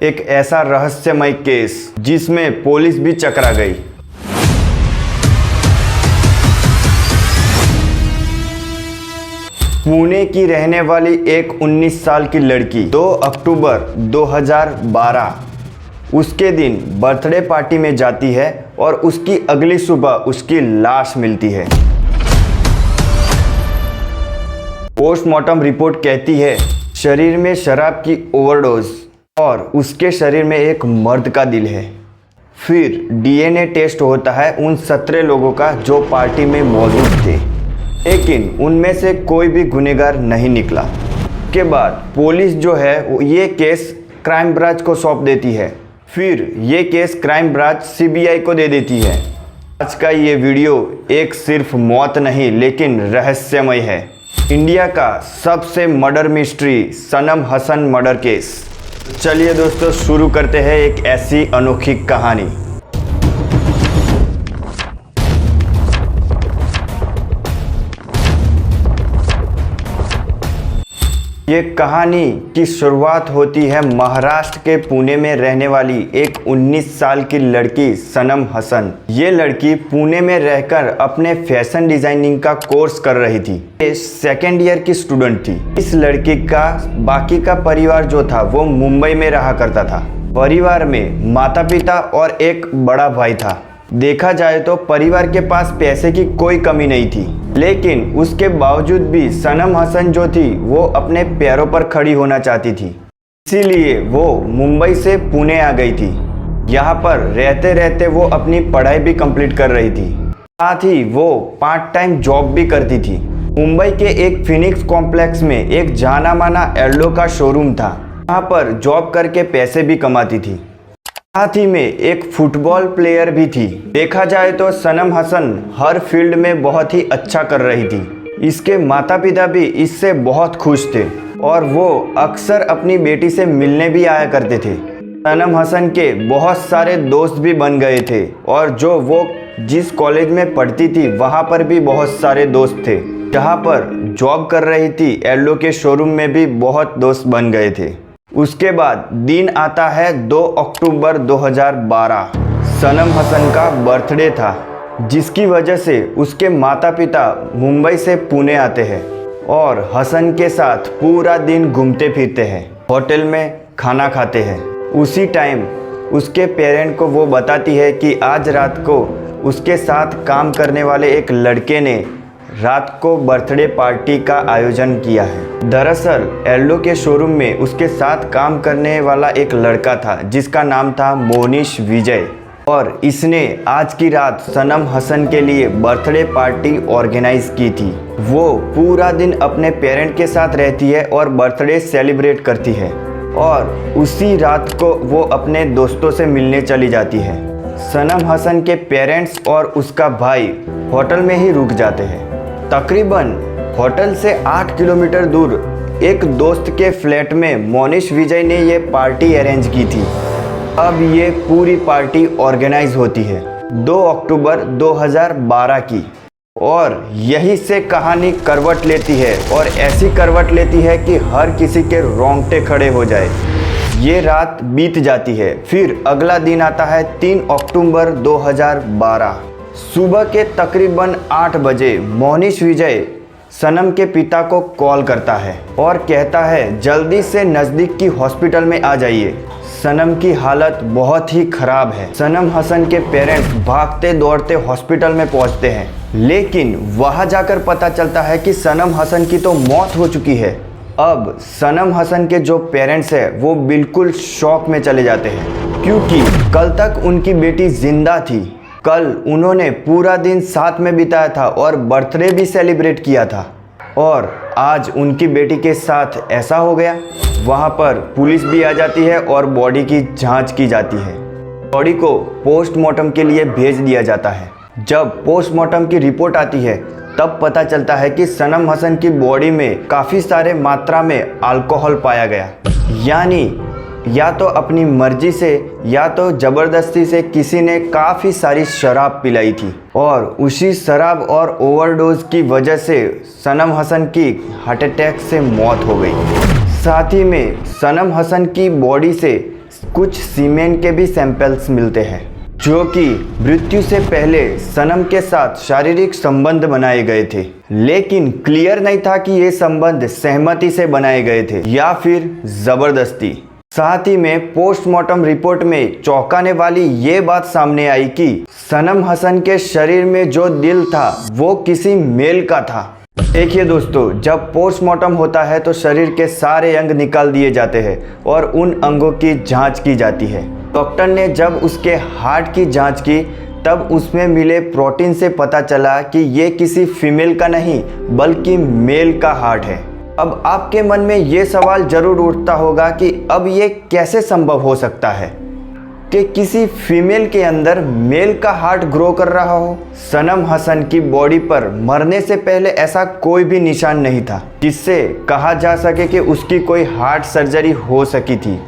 एक ऐसा रहस्यमय केस जिसमें पुलिस भी चकरा गई। पुणे की रहने वाली एक 19 साल की लड़की 2 अक्टूबर 2012 उसके दिन बर्थडे पार्टी में जाती है और उसकी अगली सुबह उसकी लाश मिलती है। पोस्टमार्टम रिपोर्ट कहती है शरीर में शराब की ओवरडोज और उसके शरीर में एक मर्द का दिल है। फिर डीएनए टेस्ट होता है उन 17 लोगों का जो पार्टी में मौजूद थे, लेकिन उनमें से कोई भी गुनहगार नहीं निकला। के बाद पुलिस जो है ये केस क्राइम ब्रांच को सौंप देती है। फिर ये केस क्राइम ब्रांच सीबीआई को दे देती है। आज का ये वीडियो एक सिर्फ मौत नहीं लेकिन रहस्यमय है। इंडिया का सबसे मर्डर मिस्ट्री सनम हसन मर्डर केस। चलिए दोस्तों शुरू करते हैं एक ऐसी अनोखी कहानी। ये कहानी की शुरुआत होती है महाराष्ट्र के पुणे में रहने वाली एक 19 साल की लड़की सनम हसन। ये लड़की पुणे में रहकर अपने फैशन डिजाइनिंग का कोर्स कर रही थी। ये सेकेंड ईयर की स्टूडेंट थी। इस लड़की का बाकी का परिवार जो था वो मुंबई में रहा करता था। परिवार में माता पिता और एक बड़ा भाई था। देखा जाए तो परिवार के पास पैसे की कोई कमी नहीं थी, लेकिन उसके बावजूद भी सनम हसन जो थी वो अपने पैरों पर खड़ी होना चाहती थी। इसीलिए वो मुंबई से पुणे आ गई थी। यहाँ पर रहते रहते वो अपनी पढ़ाई भी कंप्लीट कर रही थी, साथ ही वो पार्ट टाइम जॉब भी करती थी। मुंबई के एक फिनिक्स कॉम्प्लेक्स में एक जाना माना एल्डो का शोरूम था। यहाँ पर जॉब करके पैसे भी कमाती थी। साथ ही में एक फुटबॉल प्लेयर भी थी। देखा जाए तो सनम हसन हर फील्ड में बहुत ही अच्छा कर रही थी। इसके माता पिता भी इससे बहुत खुश थे और वो अक्सर अपनी बेटी से मिलने भी आया करते थे। सनम हसन के बहुत सारे दोस्त भी बन गए थे और जो वो जिस कॉलेज में पढ़ती थी वहाँ पर भी बहुत सारे दोस्त थे। जहाँ पर जॉब कर रही थी एल्डो के शोरूम में भी बहुत दोस्त बन गए थे। उसके बाद दिन आता है 2 अक्टूबर 2012। सनम हसन का बर्थडे था, जिसकी वजह से उसके माता पिता मुंबई से पुणे आते हैं और हसन के साथ पूरा दिन घूमते फिरते हैं, होटल में खाना खाते हैं। उसी टाइम उसके पेरेंट को वो बताती है कि आज रात को उसके साथ काम करने वाले एक लड़के ने रात को बर्थडे पार्टी का आयोजन किया है। दरअसल एल्डो के शोरूम में उसके साथ काम करने वाला एक लड़का था जिसका नाम था मोनिश विजय, और इसने आज की रात सनम हसन के लिए बर्थडे पार्टी ऑर्गेनाइज की थी। वो पूरा दिन अपने पेरेंट के साथ रहती है और बर्थडे सेलिब्रेट करती है और उसी रात को वो अपने दोस्तों से मिलने चली जाती है। सनम हसन के पेरेंट्स और उसका भाई होटल में ही रुक जाते हैं। तकरीबन होटल से 8 किलोमीटर दूर एक दोस्त के फ्लैट में मोनिश विजय ने ये पार्टी अरेंज की थी। अब ये पूरी पार्टी ऑर्गेनाइज होती है 2 अक्टूबर 2012 की, और यही से कहानी करवट लेती है और ऐसी करवट लेती है कि हर किसी के रोंगटे खड़े हो जाए। ये रात बीत जाती है। फिर अगला दिन आता है 3 अक्टूबर 2012। सुबह के तकरीबन 8 बजे मोनिश विजय सनम के पिता को कॉल करता है और कहता है जल्दी से नज़दीक की हॉस्पिटल में आ जाइए, सनम की हालत बहुत ही ख़राब है। सनम हसन के पेरेंट्स भागते दौड़ते हॉस्पिटल में पहुंचते हैं, लेकिन वहां जाकर पता चलता है कि सनम हसन की तो मौत हो चुकी है। अब सनम हसन के जो पेरेंट्स हैं वो बिल्कुल शॉक में चले जाते हैं, क्योंकि कल तक उनकी बेटी जिंदा थी। कल उन्होंने पूरा दिन साथ में बिताया था और बर्थडे भी सेलिब्रेट किया था, और आज उनकी बेटी के साथ ऐसा हो गया। वहाँ पर पुलिस भी आ जाती है और बॉडी की जांच की जाती है। बॉडी को पोस्टमार्टम के लिए भेज दिया जाता है। जब पोस्टमार्टम की रिपोर्ट आती है तब पता चलता है कि सनम हसन की बॉडी में काफ़ी सारे मात्रा में अल्कोहल पाया गया, यानी या तो अपनी मर्जी से या तो ज़बरदस्ती से किसी ने काफ़ी सारी शराब पिलाई थी, और उसी शराब और ओवरडोज की वजह से सनम हसन की हार्ट अटैक से मौत हो गई। साथ ही में सनम हसन की बॉडी से कुछ सीमेन के भी सैंपल्स मिलते हैं जो कि मृत्यु से पहले सनम के साथ शारीरिक संबंध बनाए गए थे, लेकिन क्लियर नहीं था कि ये संबंध सहमति से बनाए गए थे या फिर जबरदस्ती। साथ ही में पोस्टमार्टम रिपोर्ट में चौंकाने वाली ये बात सामने आई कि सनम हसन के शरीर में जो दिल था वो किसी मेल का था। देखिए दोस्तों, जब पोस्टमार्टम होता है तो शरीर के सारे अंग निकाल दिए जाते हैं और उन अंगों की जांच की जाती है। डॉक्टर ने जब उसके हार्ट की जांच की तब उसमें मिले प्रोटीन से पता चला कि ये किसी फीमेल का नहीं बल्कि मेल का हार्ट है। अब आपके मन में ये सवाल जरूर उठता होगा कि अब ये कैसे संभव हो सकता है कि किसी फीमेल के अंदर मेल का हार्ट ग्रो कर रहा हो। सनम हसन की बॉडी पर मरने से पहले ऐसा कोई भी निशान नहीं था जिससे कहा जा सके कि उसकी कोई हार्ट सर्जरी हो सकी थी।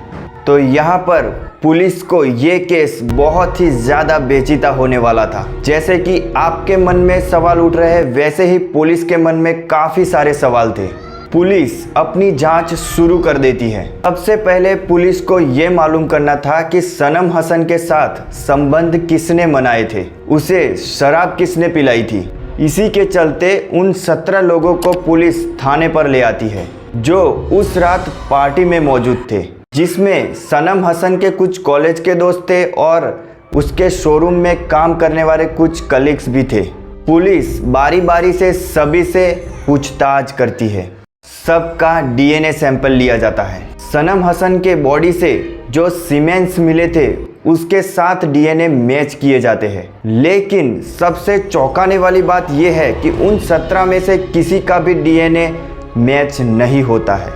तो यहाँ पर पुलिस को ये केस बहुत ही ज़्यादा पेचीदा होने वाला था। जैसे कि आपके मन में सवाल उठ रहे हैं, वैसे ही पुलिस के मन में काफ़ी सारे सवाल थे। पुलिस अपनी जांच शुरू कर देती है। सबसे पहले पुलिस को ये मालूम करना था कि सनम हसन के साथ संबंध किसने बनाए थे, उसे शराब किसने पिलाई थी। इसी के चलते उन 17 लोगों को पुलिस थाने पर ले आती है जो उस रात पार्टी में मौजूद थे, जिसमें सनम हसन के कुछ कॉलेज के दोस्त थे और उसके शोरूम में काम करने वाले कुछ कलीग्स भी थे। पुलिस बारी बारी से सभी से पूछताछ करती है। सबका डीएनए सैंपल लिया जाता है। सनम हसन के बॉडी से जो सीमेंस मिले थे उसके साथ डीएनए मैच किए जाते हैं, लेकिन सबसे चौंकाने वाली बात यह है कि उन 17 में से किसी का भी डीएनए मैच नहीं होता है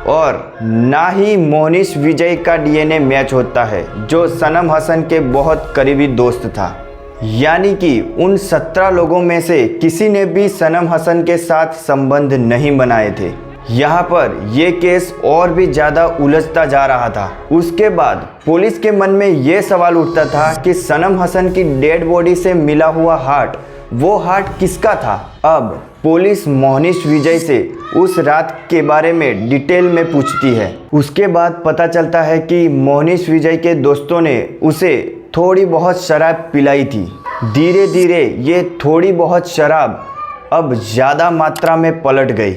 और ना ही मोहनिश विजय का डीएनए मैच होता है जो सनम हसन के बहुत करीबी दोस्त था। यानी कि उन 17 लोगों में से किसी ने भी सनम हसन के साथ संबंध नहीं बनाए थे। यहाँ पर यह केस और भी ज़्यादा उलझता जा रहा था। उसके बाद पुलिस के मन में ये सवाल उठता था कि सनम हसन की डेड बॉडी से मिला हुआ हार्ट, वो हार्ट किसका था। अब पुलिस मोहनिश विजय से उस रात के बारे में डिटेल में पूछती है। उसके बाद पता चलता है कि मोहनिश विजय के दोस्तों ने उसे थोड़ी बहुत शराब पिलाई थी। धीरे धीरे ये थोड़ी बहुत शराब अब ज़्यादा मात्रा में पलट गई।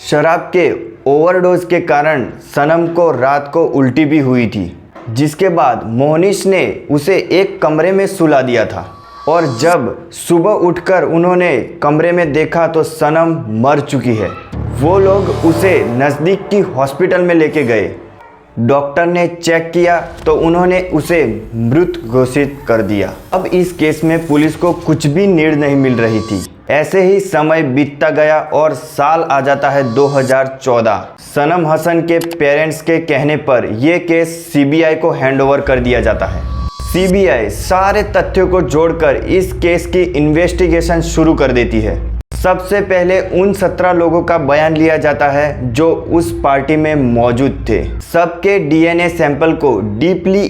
शराब के ओवरडोज के कारण सनम को रात को उल्टी भी हुई थी, जिसके बाद मोहनिश ने उसे एक कमरे में सुला दिया था और जब सुबह उठकर उन्होंने कमरे में देखा तो सनम मर चुकी है। वो लोग उसे नज़दीक की हॉस्पिटल में लेके गए। डॉक्टर ने चेक किया तो उन्होंने उसे मृत घोषित कर दिया। अब इस केस में पुलिस को कुछ भी नीड नहीं मिल रही थी। ऐसे ही समय बीतता गया और साल आ जाता है 2014। सनम हसन के पेरेंट्स के कहने पर यह केस सीबीआई को हैंडओवर कर दिया जाता है। सीबीआई सारे तथ्यों को जोड़कर इस केस की इन्वेस्टिगेशन शुरू कर देती है। सबसे पहले उन 17 लोगों का बयान लिया जाता है जो उस पार्टी में मौजूद थे। सबके डीएनए सैंपल को डीपली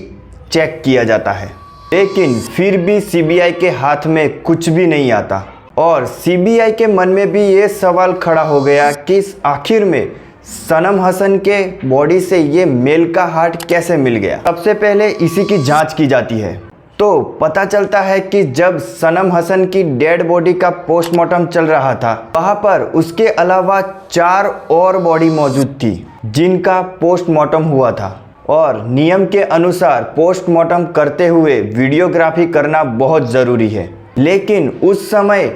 चेक किया जाता है, लेकिन फिर भी सीबीआई के हाथ में कुछ भी नहीं आता और सीबीआई के मन में भी ये सवाल खड़ा हो गया कि आखिर में सनम हसन के बॉडी से ये मेल का हार्ट कैसे मिल गया। सबसे पहले इसी की जांच की जाती है तो पता चलता है कि जब सनम हसन की डेड बॉडी का पोस्टमार्टम चल रहा था, वहाँ पर उसके अलावा 4 और बॉडी मौजूद थी जिनका पोस्टमार्टम हुआ था और नियम के अनुसार पोस्टमार्टम करते हुए वीडियोग्राफी करना बहुत ज़रूरी है। लेकिन उस समय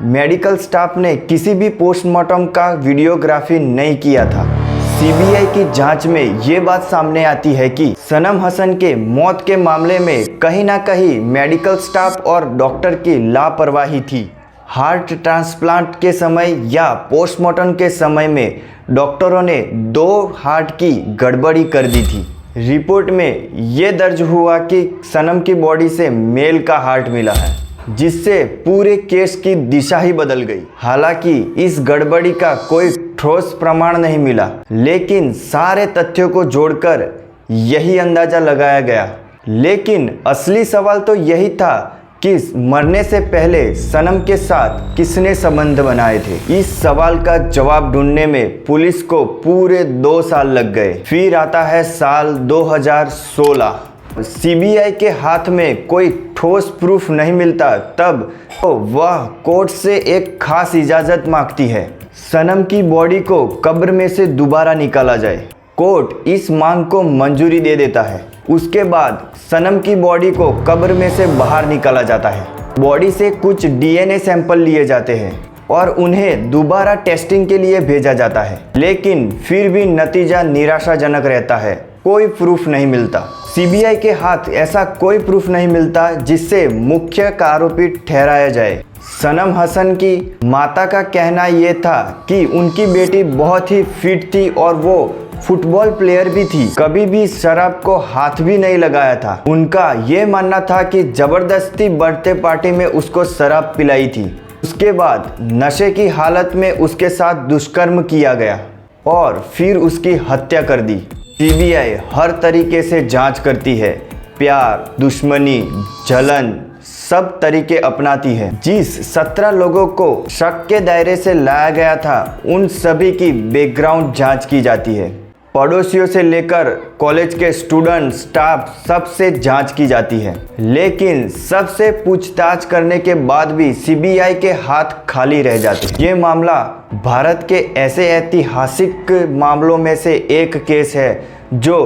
मेडिकल स्टाफ ने किसी भी पोस्टमार्टम का वीडियोग्राफी नहीं किया था। सीबीआई की जांच में ये बात सामने आती है कि सनम हसन के मौत के मामले में कहीं ना कहीं मेडिकल स्टाफ और डॉक्टर की लापरवाही थी। हार्ट ट्रांसप्लांट के समय या पोस्टमार्टम के समय में डॉक्टरों ने 2 हार्ट की गड़बड़ी कर दी थी। रिपोर्ट में ये दर्ज हुआ कि सनम की बॉडी से मेल का हार्ट मिला है, जिससे पूरे केस की दिशा ही बदल गई। हालांकि इस गड़बड़ी का कोई ठोस प्रमाण नहीं मिला, लेकिन सारे तथ्यों को जोड़कर यही अंदाजा लगाया गया। लेकिन असली सवाल तो यही था कि मरने से पहले सनम के साथ किसने संबंध बनाए थे। इस सवाल का जवाब ढूंढने में पुलिस को पूरे 2 साल लग गए। फिर आता है साल 2016। सीबीआई के हाथ में कोई ठोस प्रूफ नहीं मिलता, तब तो वह कोर्ट से एक खास इजाज़त मांगती है, सनम की बॉडी को कब्र में से दोबारा निकाला जाए। कोर्ट इस मांग को मंजूरी दे देता है। उसके बाद सनम की बॉडी को कब्र में से बाहर निकाला जाता है। बॉडी से कुछ डीएनए सैंपल लिए जाते हैं और उन्हें दोबारा टेस्टिंग के लिए भेजा जाता है, लेकिन फिर भी नतीजा निराशाजनक रहता है। कोई प्रूफ नहीं मिलता। सीबीआई के हाथ ऐसा कोई प्रूफ नहीं मिलता जिससे मुख्य आरोपी ठहराया जाए। सनम हसन की माता का कहना यह था कि उनकी बेटी बहुत ही फिट थी और वो फुटबॉल प्लेयर भी थी, कभी भी शराब को हाथ भी नहीं लगाया था। उनका ये मानना था कि जबरदस्ती बर्थडे पार्टी में उसको शराब पिलाई थी। उसके बाद नशे की हालत में उसके साथ दुष्कर्म किया गया और फिर उसकी हत्या कर दी। सीबीआई हर तरीके से जांच करती है, प्यार, दुश्मनी, जलन, सब तरीके अपनाती है। जिस 17 लोगों को शक के दायरे से लाया गया था, उन सभी की बैकग्राउंड जांच की जाती है। पड़ोसियों से लेकर कॉलेज के स्टूडेंट, स्टाफ, सबसे जांच की जाती है, लेकिन सबसे पूछताछ करने के बाद भी सीबीआई के हाथ खाली रह जाते हैं। ये मामला भारत के ऐसे ऐतिहासिक मामलों में से एक केस है जो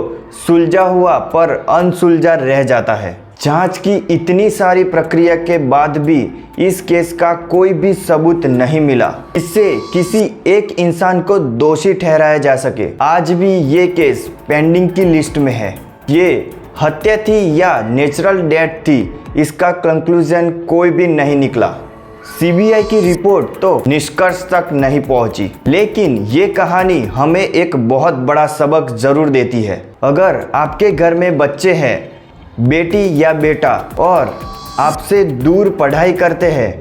सुलझा हुआ पर अनसुलझा रह जाता है। जांच की इतनी सारी प्रक्रिया के बाद भी इस केस का कोई भी सबूत नहीं मिला, इससे किसी एक इंसान को दोषी ठहराया जा सके। आज भी ये केस पेंडिंग की लिस्ट में है। ये हत्या थी या नेचुरल डेथ थी, इसका कंक्लूजन कोई भी नहीं निकला। सीबीआई की रिपोर्ट तो निष्कर्ष तक नहीं पहुंची, लेकिन ये कहानी हमें एक बहुत बड़ा सबक जरूर देती है। अगर आपके घर में बच्चे हैं, बेटी या बेटा, और आपसे दूर पढ़ाई करते हैं,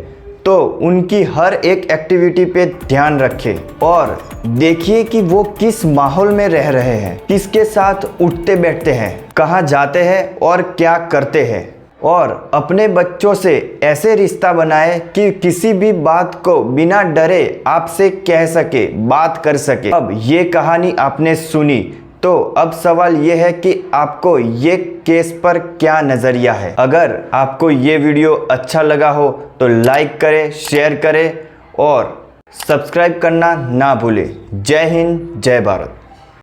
तो उनकी हर एक एक्टिविटी पे ध्यान रखें और देखिए कि वो किस माहौल में रह रहे हैं, किसके साथ उठते बैठते हैं, कहाँ जाते हैं और क्या करते हैं। और अपने बच्चों से ऐसे रिश्ता बनाए कि किसी भी बात को बिना डरे आपसे कह सके, बात कर सके। अब ये कहानी आपने सुनी, तो अब सवाल ये है कि आपको ये केस पर क्या नज़रिया है। अगर आपको ये वीडियो अच्छा लगा हो तो लाइक करें, शेयर करें और सब्सक्राइब करना ना भूलें। जय हिंद, जय भारत।